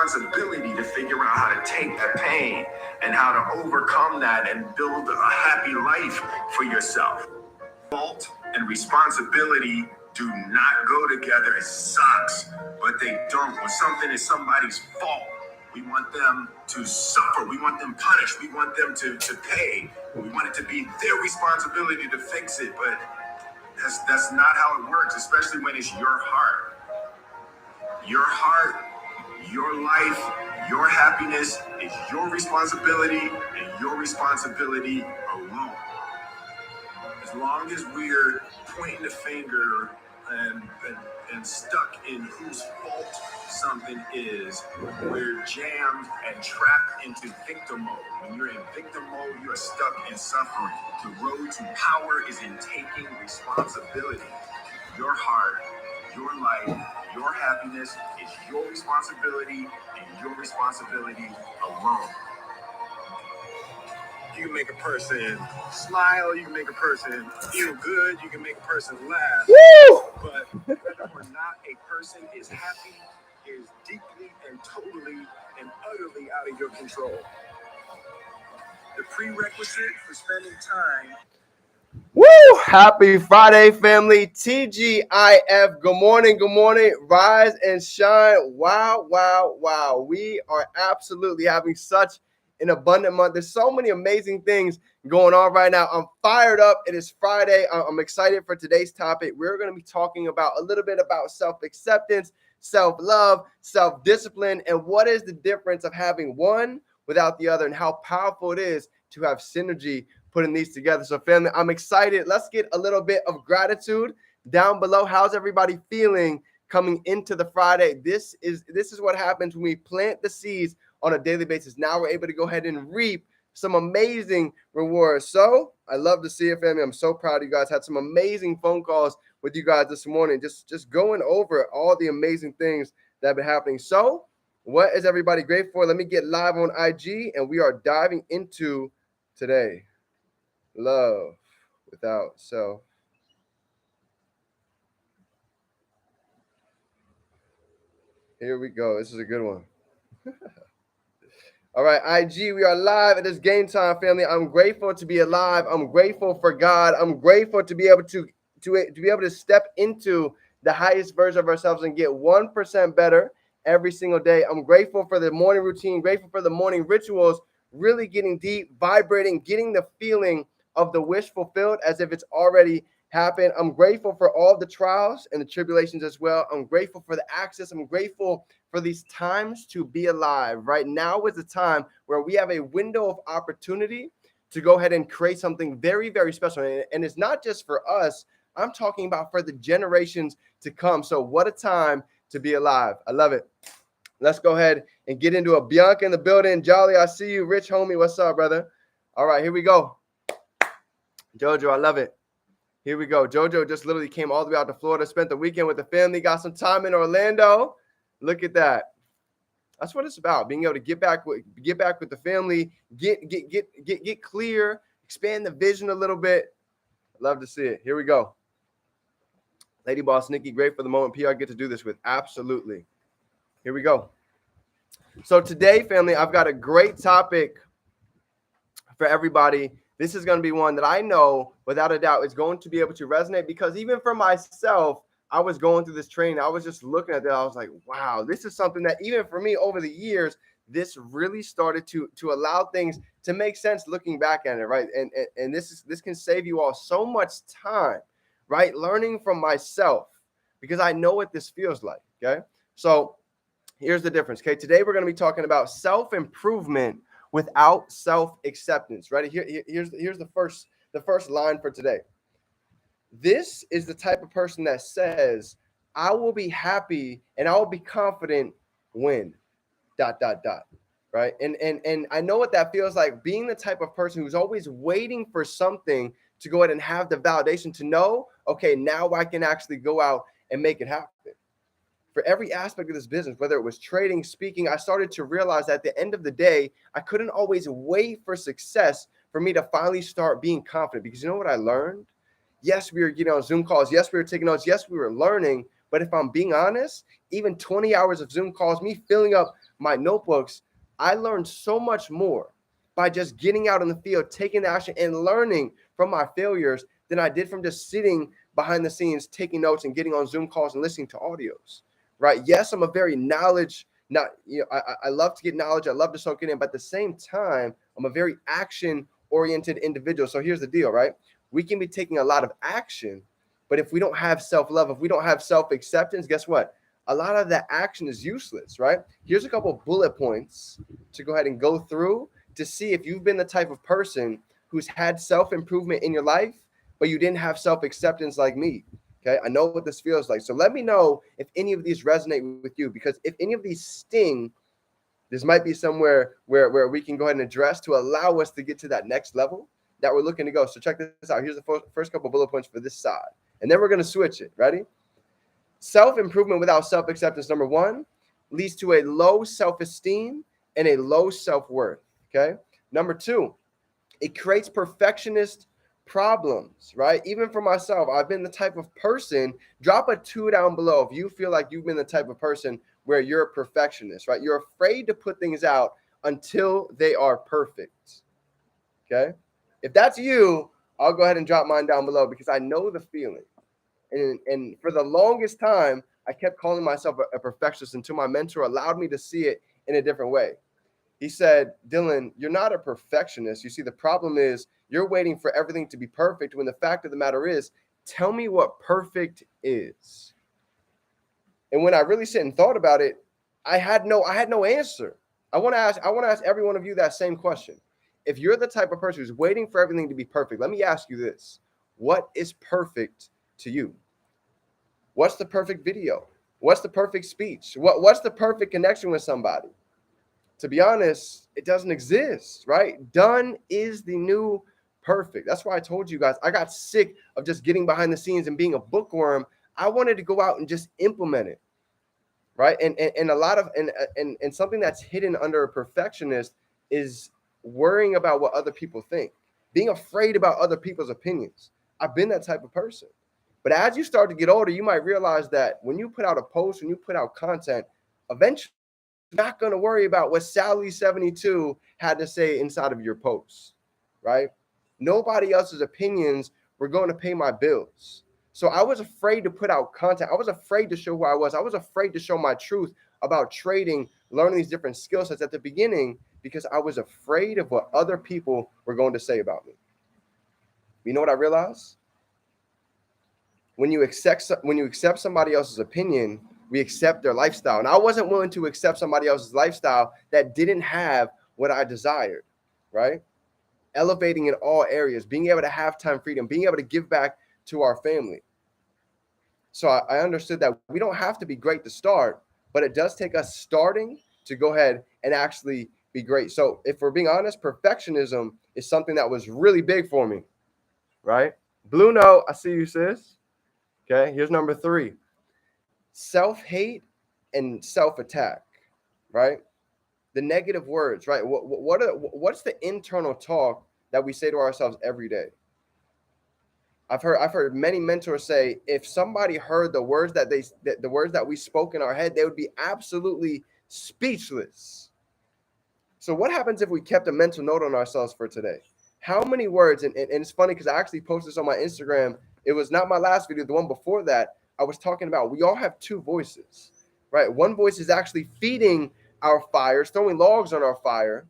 responsibility to figure out how to take that pain and how to overcome that and build a happy life for yourself. Fault and responsibility do not go together. It sucks, but they don't. When something is somebody's fault, we want them to suffer. We want them punished. We want them to pay. We want it to be their responsibility to fix it, but that's not how it works, especially when it's your heart. Your heart, your life, your happiness is your responsibility and your responsibility alone. As long as we're pointing the finger and stuck in whose fault something is, we're jammed and trapped into victim mode. When you're in victim mode, you are stuck in suffering. The road to power is in taking responsibility. Your heart, your life, your happiness is your responsibility and your responsibility alone. You can make a person smile, you can make a person feel good, you can make a person laugh. Woo! But whether or not a person is happy is deeply and totally and utterly out of your control. The prerequisite for spending time. Woo! Happy Friday, family. TGIF. Good morning. Good morning. Rise and shine. Wow, wow, wow. We are absolutely having such an abundant month. There's so many amazing things going on right now. I'm fired up. It is Friday. I'm excited for today's topic. We're going to be talking about a little bit about self-acceptance, self-love, self-discipline, and what is the difference of having one without the other and how powerful it is to have synergy putting these together. So family, I'm excited. Let's get a little bit of gratitude down below. How's everybody feeling coming into the Friday? This is what happens when we plant the seeds on a daily basis. Now we're able to go ahead and reap some amazing rewards. So I love to see it, family. I'm so proud of you guys. Had some amazing phone calls with you guys this morning, just going over all the amazing things that have been happening. So what is everybody grateful for? Let me get live on IG, and we are diving into today. Love without self. Here we go. This is a good one. All right, IG, we are live. It is game time, family. I'm grateful to be alive. I'm grateful for God. I'm grateful to be able to step into the highest version of ourselves and get 1% better every single day. I'm grateful for the morning routine, grateful for the morning rituals, really getting deep, vibrating, getting the feeling of the wish fulfilled as if it's already happened. I'm grateful for all the trials and the tribulations as well. I'm grateful for the access. I'm grateful for these times to be alive. Right now is the time where we have a window of opportunity to go ahead and create something very, very special. And it's not just for us. I'm talking about for the generations to come. So what a time to be alive. I love it. Let's go ahead and get into it. Bianca in the building. Jolly, I see you. Rich homie, what's up, brother? All right, here we go. Jojo, I love it. Here we go. Jojo just literally came all the way out to Florida, spent the weekend with the family, got some time in Orlando. Look at that. That's what it's about. Being able to get back with the family, get clear, expand the vision a little bit. Love to see it. Here we go. Lady Boss Nikki, great for the moment. PR get to do this with. Absolutely. Here we go. So today, family, I've got a great topic for everybody. This is going to be one that I know without a doubt is going to be able to resonate, because even for myself, I was going through this training. I was just looking at that. I was like, wow, this is something that even for me over the years, this really started to allow things to make sense looking back at it, right? And this can save you all so much time, right? Learning from myself, because I know what this feels like, okay? So here's the difference, okay? Today we're going to be talking about self-improvement without self-acceptance, right? Here's the first line for today. This is the type of person that says, I will be happy and I will be confident when ... right? And I know what that feels like, being the type of person who's always waiting for something to go ahead and have the validation to know, okay, now I can actually go out and make it happen. For every aspect of this business, whether it was trading, speaking, I started to realize that at the end of the day, I couldn't always wait for success for me to finally start being confident. Because you know what I learned? Yes, we were getting on Zoom calls. Yes, we were taking notes. Yes, we were learning. But if I'm being honest, even 20 hours of Zoom calls, me filling up my notebooks, I learned so much more by just getting out in the field, taking action, and learning from my failures than I did from just sitting behind the scenes, taking notes and getting on Zoom calls and listening to audios. Right? Yes, I'm a very I love to get knowledge. I love to soak it in, but at the same time, I'm a very action-oriented individual. So here's the deal, right? We can be taking a lot of action, but if we don't have self-love, if we don't have self-acceptance, guess what? A lot of that action is useless, right? Here's a couple of bullet points to go ahead and go through to see if you've been the type of person who's had self-improvement in your life, but you didn't have self-acceptance like me. Okay, I know what this feels like. So let me know if any of these resonate with you, because if any of these sting, this might be somewhere where we can go ahead and address to allow us to get to that next level that we're looking to go. So check this out. Here's the first couple bullet points for this side. And then we're going to switch it. Ready? Self-improvement without self-acceptance, number one, leads to a low self-esteem and a low self-worth. Okay. Number two, it creates perfectionist problems, right? Even for myself, I've been the type of person, drop a 2 down below if you feel like you've been the type of person where you're a perfectionist, right? You're afraid to put things out until they are perfect. Okay? If that's you, I'll go ahead and drop mine down below because I know the feeling. And for the longest time, I kept calling myself a perfectionist until my mentor allowed me to see it in a different way. He said, Dylan, you're not a perfectionist. You see, the problem is you're waiting for everything to be perfect when the fact of the matter is, tell me what perfect is. And when I really sit and thought about it, I had no answer. I want to ask every one of you that same question. If you're the type of person who's waiting for everything to be perfect, let me ask you this. What is perfect to you? What's the perfect video? What's the perfect speech? What's the perfect connection with somebody? To be honest, it doesn't exist, right? Done is the new perfect. That's why I told you guys, I got sick of just getting behind the scenes and being a bookworm. I wanted to go out and just implement it, right? And a lot of and something that's hidden under a perfectionist is worrying about what other people think, being afraid about other people's opinions. I've been that type of person. But as you start to get older, you might realize that when you put out a post, when you put out content, eventually not going to worry about what Sally72 had to say inside of your post, right? Nobody else's opinions were going to pay my bills. So I was afraid to put out content. I was afraid to show who I was. I was afraid to show my truth about trading, learning these different skill sets at the beginning because I was afraid of what other people were going to say about me. You know what I realized? When you accept somebody else's opinion, we accept their lifestyle. And I wasn't willing to accept somebody else's lifestyle that didn't have what I desired, right? Elevating in all areas, being able to have time freedom, being able to give back to our family. So I understood that we don't have to be great to start, but it does take us starting to go ahead and actually be great. So if we're being honest, perfectionism is something that was really big for me, right? Blue note, I see you, sis. Okay, here's number 3. Self-hate and self-attack, right? The negative words, right? What's the internal talk that we say to ourselves every day? I've heard many mentors say if somebody heard the words that we spoke in our head, they would be absolutely speechless. So what happens if we kept a mental note on ourselves for today? How many words? And it's funny because I actually posted this on my Instagram. It was not my last video, the one before that. I was talking about we all have 2 voices, right? One voice is actually feeding our fires, throwing logs on our fire.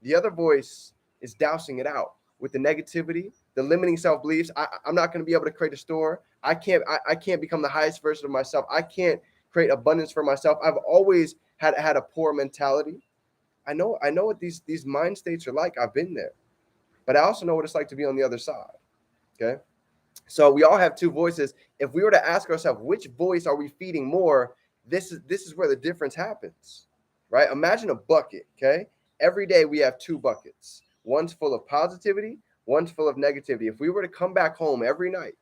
The other voice is dousing it out with the negativity, the limiting self-beliefs. I'm not going to be able to create a store. I can't become the highest version of myself. I can't create abundance for myself. I've always had a poor mentality. I know what these mind states are like. I've been there. But I also know what it's like to be on the other side. Okay. So we all have 2 voices. If we were to ask ourselves, which voice are we feeding more? This is where the difference happens, right? Imagine a bucket. Okay. Every day we have 2 buckets. One's full of positivity. One's full of negativity. If we were to come back home every night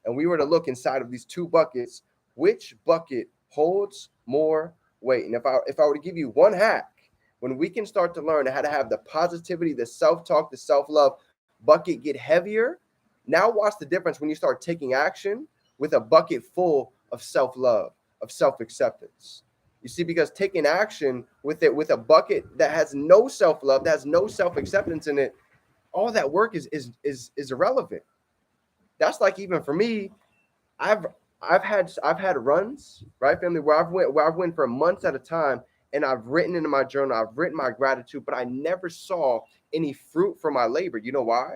and we were to look inside of these 2 buckets, which bucket holds more weight? And if I were to give you one hack, when we can start to learn how to have the positivity, the self-talk, the self-love bucket get heavier, now watch the difference when you start taking action with a bucket full of self-love, of self-acceptance. You see, because taking action with a bucket that has no self-love, that has no self-acceptance in it, all that work is irrelevant. That's like, even for me, I've I've had runs, right, family, where I've went for months at a time, and I've written in my journal, I've written my gratitude, but I never saw any fruit from my labor. You know why?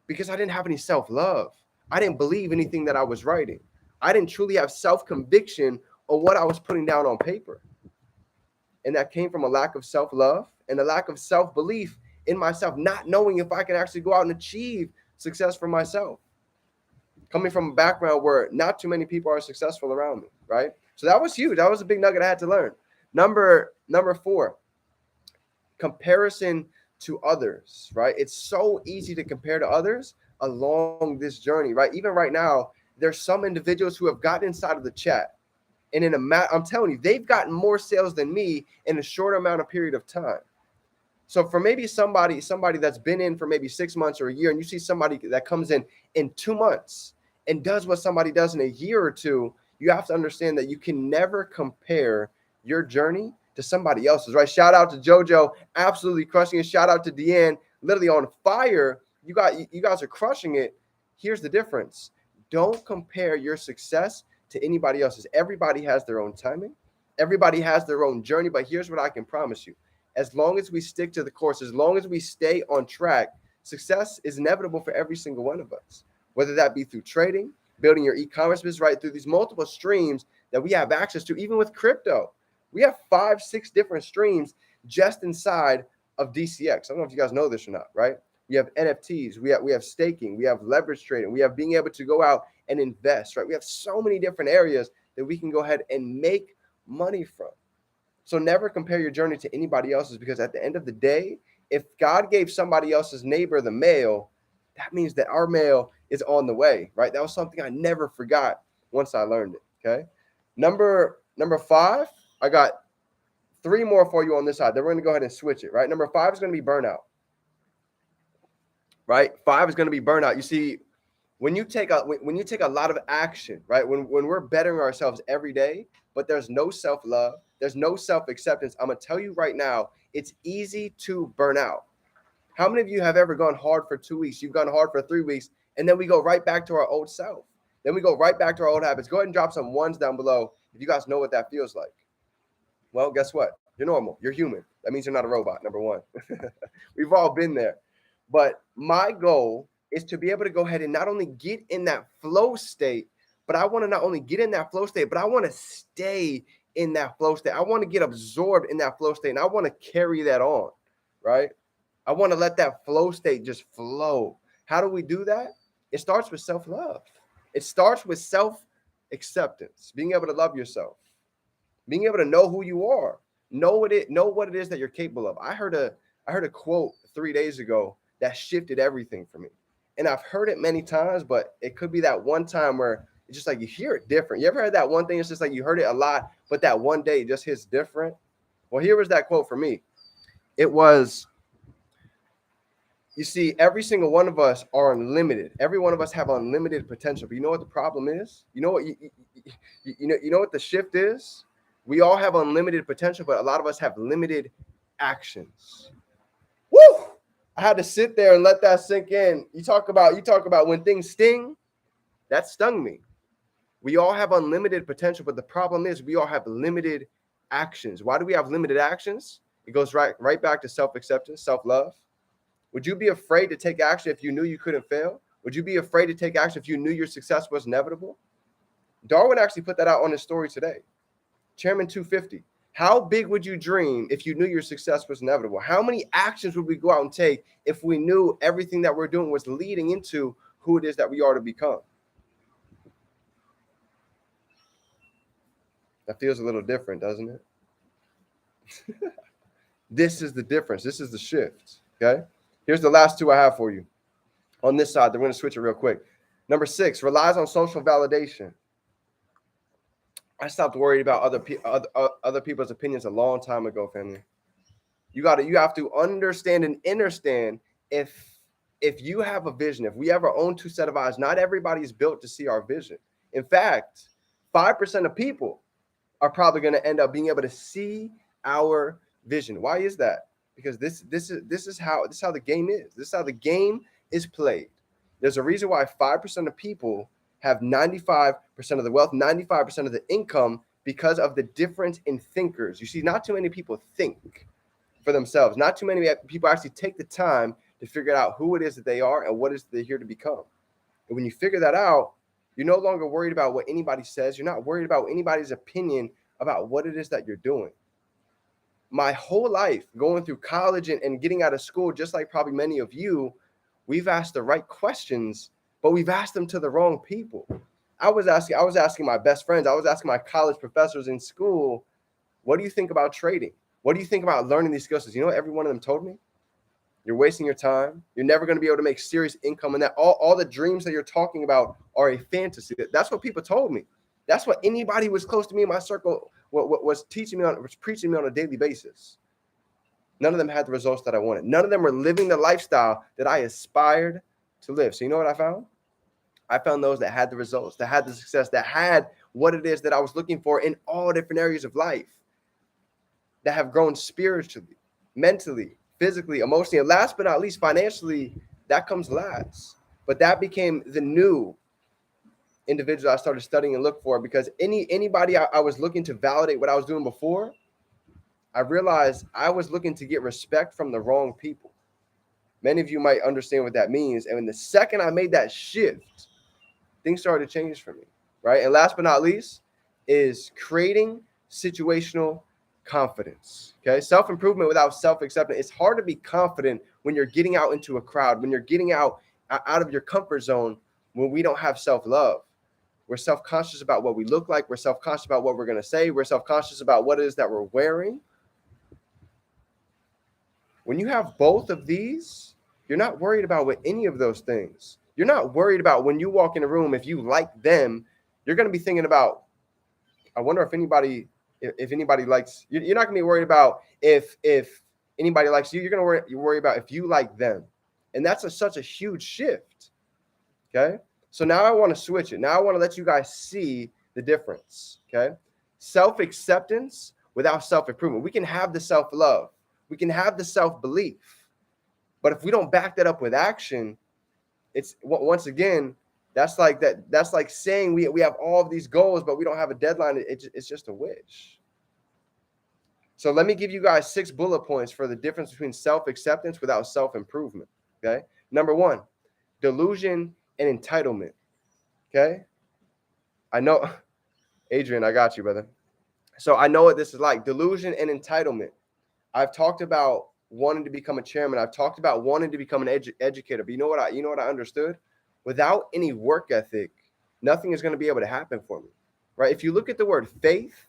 Because I didn't have any self-love. I didn't believe anything that I was writing. I didn't truly have self-conviction on what I was putting down on paper. And that came from a lack of self-love and a lack of self-belief in myself, not knowing if I can actually go out and achieve success for myself. Coming from a background where not too many people are successful around me, right? So that was huge. That was a big nugget I had to learn. Number 4, comparison to others, right? It's so easy to compare to others along this journey, right? Even right now, there's some individuals who have gotten inside of the chat, and I'm telling you, they've gotten more sales than me in a short amount of period of time. So for maybe somebody that's been in for maybe 6 months or a year, and you see somebody that comes in 2 months and does what somebody does in a year or two, you have to understand that you can never compare your journey to somebody else's, right? Shout out to JoJo, absolutely crushing it. Shout out to Deanne, literally on fire. You guys are crushing it. Here's the difference. Don't compare your success to anybody else's. Everybody has their own timing. Everybody has their own journey, but here's what I can promise you. As long as we stick to the course, as long as we stay on track, success is inevitable for every single one of us, whether that be through trading, building your e-commerce business, right, through these multiple streams that we have access to. Even with crypto, we have 5-6 different streams just inside of DCX. I don't know if you guys know this or not, right? We have NFTs, we have staking, we have leverage trading, we have being able to go out and invest, right? We have so many different areas that we can go ahead and make money from. So never compare your journey to anybody else's, because at the end of the day, if God gave somebody else's neighbor the mail, that means that our mail is on the way, right? That was something I never forgot once I learned it, okay? Number 5, I got 3 more for you on this side. Then we're going to go ahead and switch it, right? Number 5 is going to be burnout, right? 5 is going to be burnout. You see, when you take a lot of action, right? When we're bettering ourselves every day, but there's no self-love, there's no self-acceptance, I'm going to tell you right now, it's easy to burn out. How many of you have ever gone hard for 2 weeks? You've gone hard for 3 weeks, and then we go right back to our old self. Then we go right back to our old habits. Go ahead and drop some ones down below if you guys know what that feels like. Well, guess what? You're normal. You're human. That means you're not a robot, number 1. We've all been there. But my goal is to be able to go ahead and not only get in that flow state, but I want to not only get in that flow state, but I want to stay in that flow state. I want to get absorbed in that flow state, and I want to carry that on, right? I want to let that flow state just flow. How do we do that? It starts with self-love. It starts with self-acceptance, being able to love yourself, being able to know who you are, know what it is that you're capable of. I heard a quote 3 days ago that shifted everything for me. And I've heard it many times, but it could be that one time where it's just like you hear it different. You ever heard that one thing? It's just like you heard it a lot, but that one day it just hits different. Well, here was that quote for me. It was, you see, every single one of us are unlimited. Every one of us have unlimited potential. But you know what the problem is? You know what you know what the shift is? We all have unlimited potential, but a lot of us have limited actions. Woo! I had to sit there and let that sink in. You talk about when things sting, that stung me. We all have unlimited potential, but the problem is we all have limited actions. Why do we have limited actions? It goes right back to self-acceptance, self-love. Would you be afraid to take action if you knew you couldn't fail? Would you be afraid to take action if you knew your success was inevitable? Darwin actually put that out on his story today. Chairman 250. How big would you dream if you knew your success was inevitable? How many actions would we go out and take if we knew everything that we're doing was leading into who it is that we are to become? That feels a little different, doesn't it? This is the difference. This is the shift, okay? Here's the last 2 I have for you. On this side, we're going to switch it real quick. Number 6, relies on social validation. I stopped worrying about other people's opinions a long time ago, family. You have to understand and understand if you have a vision, if we have our own 2 set of eyes, not everybody is built to see our vision. In fact, 5% of people are probably going to end up being able to see our vision. Why is that? Because this is how the game is. This is how the game is played. There's a reason why 5% of people have 95% of the wealth, 95% of the income, because of the difference in thinkers. You see, not too many people think for themselves. Not too many people actually take the time to figure out who it is that they are and what is they're here to become. And when you figure that out, you're no longer worried about what anybody says. You're not worried about anybody's opinion about what it is that you're doing. My whole life, going through college and getting out of school, just like probably many of you, we've asked the right questions, but we've asked them to the wrong people. I was asking my best friends, I was asking my college professors in school, what do you think about trading? What do you think about learning these skills? You know what every one of them told me? You're wasting your time. You're never going to be able to make serious income. And that all the dreams that you're talking about are a fantasy. That's what people told me. That's what anybody who was close to me in my circle was teaching me was preaching me on a daily basis. None of them had the results that I wanted. None of them were living the lifestyle that I aspired to live. So you know what I found? I found those that had the results, that had the success, that had what it is that I was looking for in all different areas of life, that have grown spiritually, mentally, physically, emotionally, and last but not least, financially. That comes last. But that became the new individual I started studying and look for, because anybody I was looking to validate what I was doing before, I realized I was looking to get respect from the wrong people. Many of you might understand what that means. And when the second I made that shift, things started to change for me, right? And last but not least is creating situational confidence. Okay. Self-improvement without self-acceptance. It's hard to be confident when you're getting out into a crowd, when you're getting out of your comfort zone, when we don't have self-love. We're self-conscious about what we look like. We're self-conscious about what we're going to say. We're self-conscious about what it is that we're wearing. When you have both of these, you're not worried about what any of those things. You're not worried about when you walk in a room, if you like them, you're going to be thinking about, I wonder if anybody likes, you're not going to be worried about if anybody likes you. You're going to worry about if you like them. And that's such a huge shift. Okay. So now I want to switch it. Now I want to let you guys see the difference. Okay. Self-acceptance without self-improvement. We can have the self-love. We can have the self-belief. But if we don't back that up with action, it's once again, that's like saying we have all of these goals, but we don't have a deadline. It's just a wish. So let me give you guys 6 bullet points for the difference between self-acceptance without self-improvement. Okay. Number 1, delusion and entitlement. Okay. I know, Adrian, I got you, brother. So I know what this is like. Delusion and entitlement. I've talked about wanting to become a chairman. I've talked about wanting to become an educator. But you know what I understood? Without any work ethic, nothing is going to be able to happen for me, right? If you look at the word faith,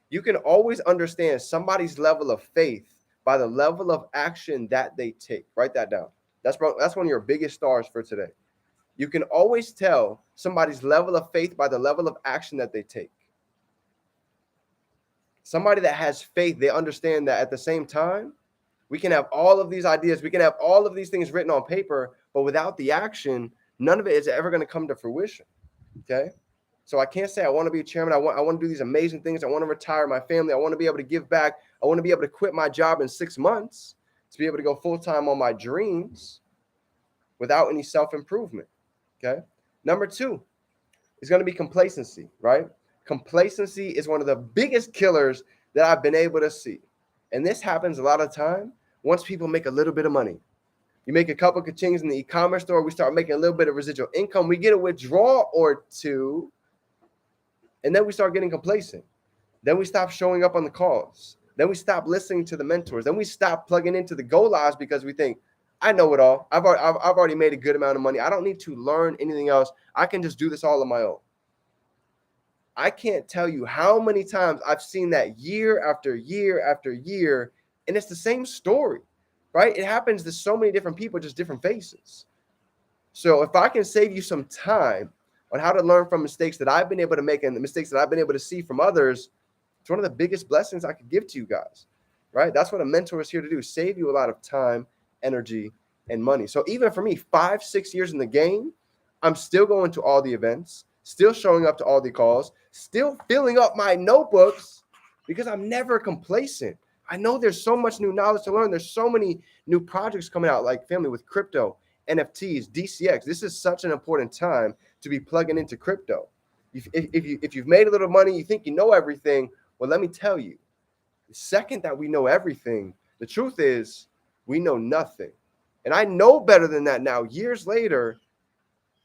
you can always understand somebody's level of faith by the level of action that they take. Write that down. That's one of your biggest stars for today. You can always tell somebody's level of faith by the level of action that they take. Somebody that has faith, they understand that at the same time, we can have all of these ideas, we can have all of these things written on paper, but without the action, none of it is ever going to come to fruition. Okay. So I can't say I want to be a chairman. I want to do these amazing things. I want to retire my family. I want to be able to give back. I want to be able to quit my job in 6 months to be able to go full-time on my dreams without any self-improvement. Okay. Number 2 is going to be complacency, right? Complacency is one of the biggest killers that I've been able to see. And this happens a lot of time once people make a little bit of money. You make a couple of chings in the e-commerce store, we start making a little bit of residual income, we get a withdrawal or two, and then we start getting complacent. Then we stop showing up on the calls. Then we stop listening to the mentors. Then we stop plugging into the Go Lives because we think, I know it all. I've already made a good amount of money. I don't need to learn anything else. I can just do this all on my own. I can't tell you how many times I've seen that year after year after year, and it's the same story, right? It happens to so many different people, just different faces. So if I can save you some time on how to learn from mistakes that I've been able to make and the mistakes that I've been able to see from others, it's one of the biggest blessings I could give to you guys, right? That's what a mentor is here to do, save you a lot of time, energy, and money. So even for me, 5-6 years in the game, I'm still going to all the events, still showing up to all the calls, still filling up my notebooks because I'm never complacent. I know there's so much new knowledge to learn. There's so many new projects coming out, like family with crypto, NFTs, DCX. This is such an important time to be plugging into crypto. If you've made a little money, you think you know everything. Well, let me tell you, the second that we know everything, the truth is we know nothing. And I know better than that now, years later,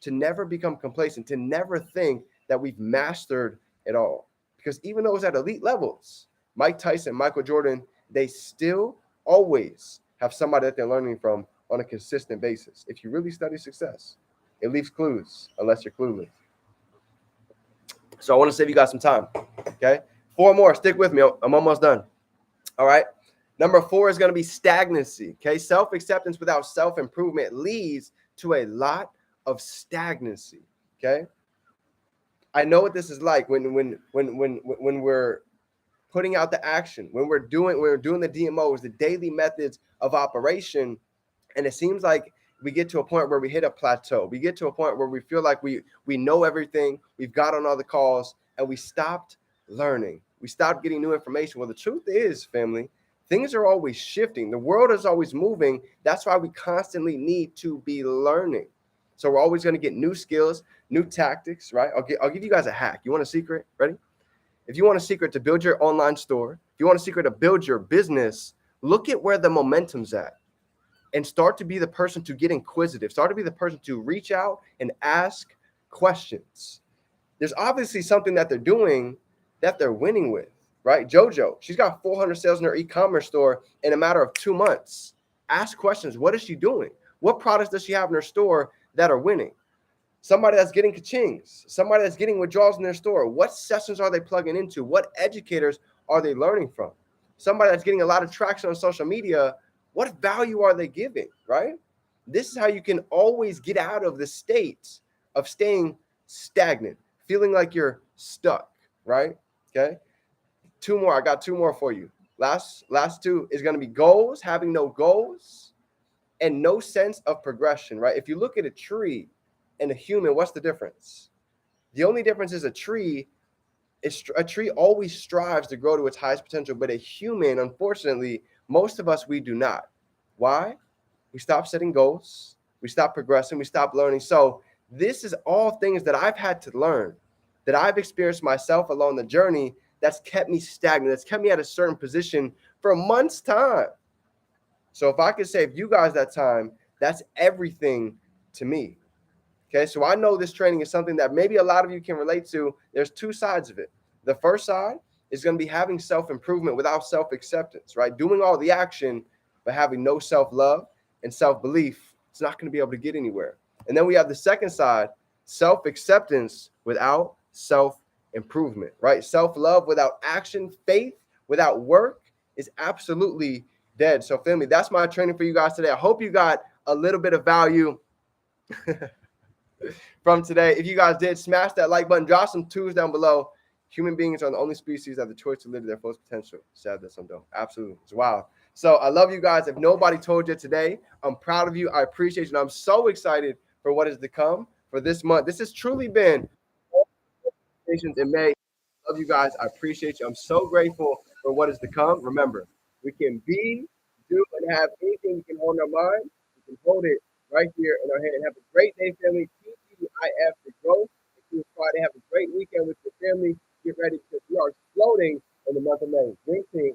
to never become complacent, to never think that we've mastered it all. Because even those at elite levels, Mike Tyson, Michael Jordan, they still always have somebody that they're learning from on a consistent basis. If you really study success, it leaves clues unless you're clueless. So I want to save you guys some time. Okay. 4 more. Stick with me. I'm almost done. All right. Number 4 is going to be stagnancy. Okay. Self-acceptance without self-improvement leads to a lot of stagnancy. Okay. I know what this is like when we're putting out the action, when we're doing the DMOs, the daily methods of operation, and it seems like we get to a point where we hit a plateau. We get to a point where we feel like we know everything, we've got on all the calls, and we stopped learning. We stopped getting new information. Well, the truth is, family, things are always shifting. The world is always moving. That's why we constantly need to be learning. So we're always going to get new skills, new tactics, right? I'll give you guys a hack. You want a secret? Ready? If you want a secret to build your online store, if you want a secret to build your business, look at where the momentum's at and start to be the person to get inquisitive. Start to be the person to reach out and ask questions. There's obviously something that they're doing that they're winning with, right? JoJo, she's got 400 sales in her e-commerce store in a matter of 2 months. Ask questions. What is she doing? What products does she have in her store that are winning? Somebody that's getting ka-chings, somebody that's getting withdrawals in their store. What sessions are they plugging into? What educators are they learning from? Somebody that's getting a lot of traction on social media, what value are they giving, right? This is how you can always get out of the state of staying stagnant, feeling like you're stuck, right? Okay. 2 more. I got 2 more for you. Last 2 is going to be goals, having no goals and no sense of progression, right? If you look at a tree and a human, what's the difference? The only difference is a tree always strives to grow to its highest potential, but a human, unfortunately, most of us, we do not. Why? We stop setting goals. We stop progressing. We stop learning. So this is all things that I've had to learn, that I've experienced myself along the journey, that's kept me stagnant, that's kept me at a certain position for a month's time. So if I could save you guys that time, that's everything to me. Okay, so I know this training is something that maybe a lot of you can relate to. There's 2 sides of it. The first side is going to be having self-improvement without self-acceptance, right? Doing all the action, but having no self-love and self-belief. It's not going to be able to get anywhere. And then we have the second side, self-acceptance without self-improvement, right? Self-love without action, faith without work is absolutely dead. So family, that's my training for you guys today. I hope you got a little bit of value from today. If you guys did, smash that like button, drop some 2s down below. Human beings are the only species that have the choice to live to their fullest potential. Sad that some don't. Absolutely. It's wild. So I love you guys. If nobody told you today, I'm proud of you. I appreciate you. And I'm so excited for what is to come for this month. This has truly been in May. Love you guys. I appreciate you. I'm so grateful for what is to come. Remember, we can be, do, and have anything we can hold in our mind. We can hold it right here in our hand. Have a great day, family. TGIF for growth. It's Friday. Have a great weekend with your family. Get ready because we are floating in the month of May. Green team.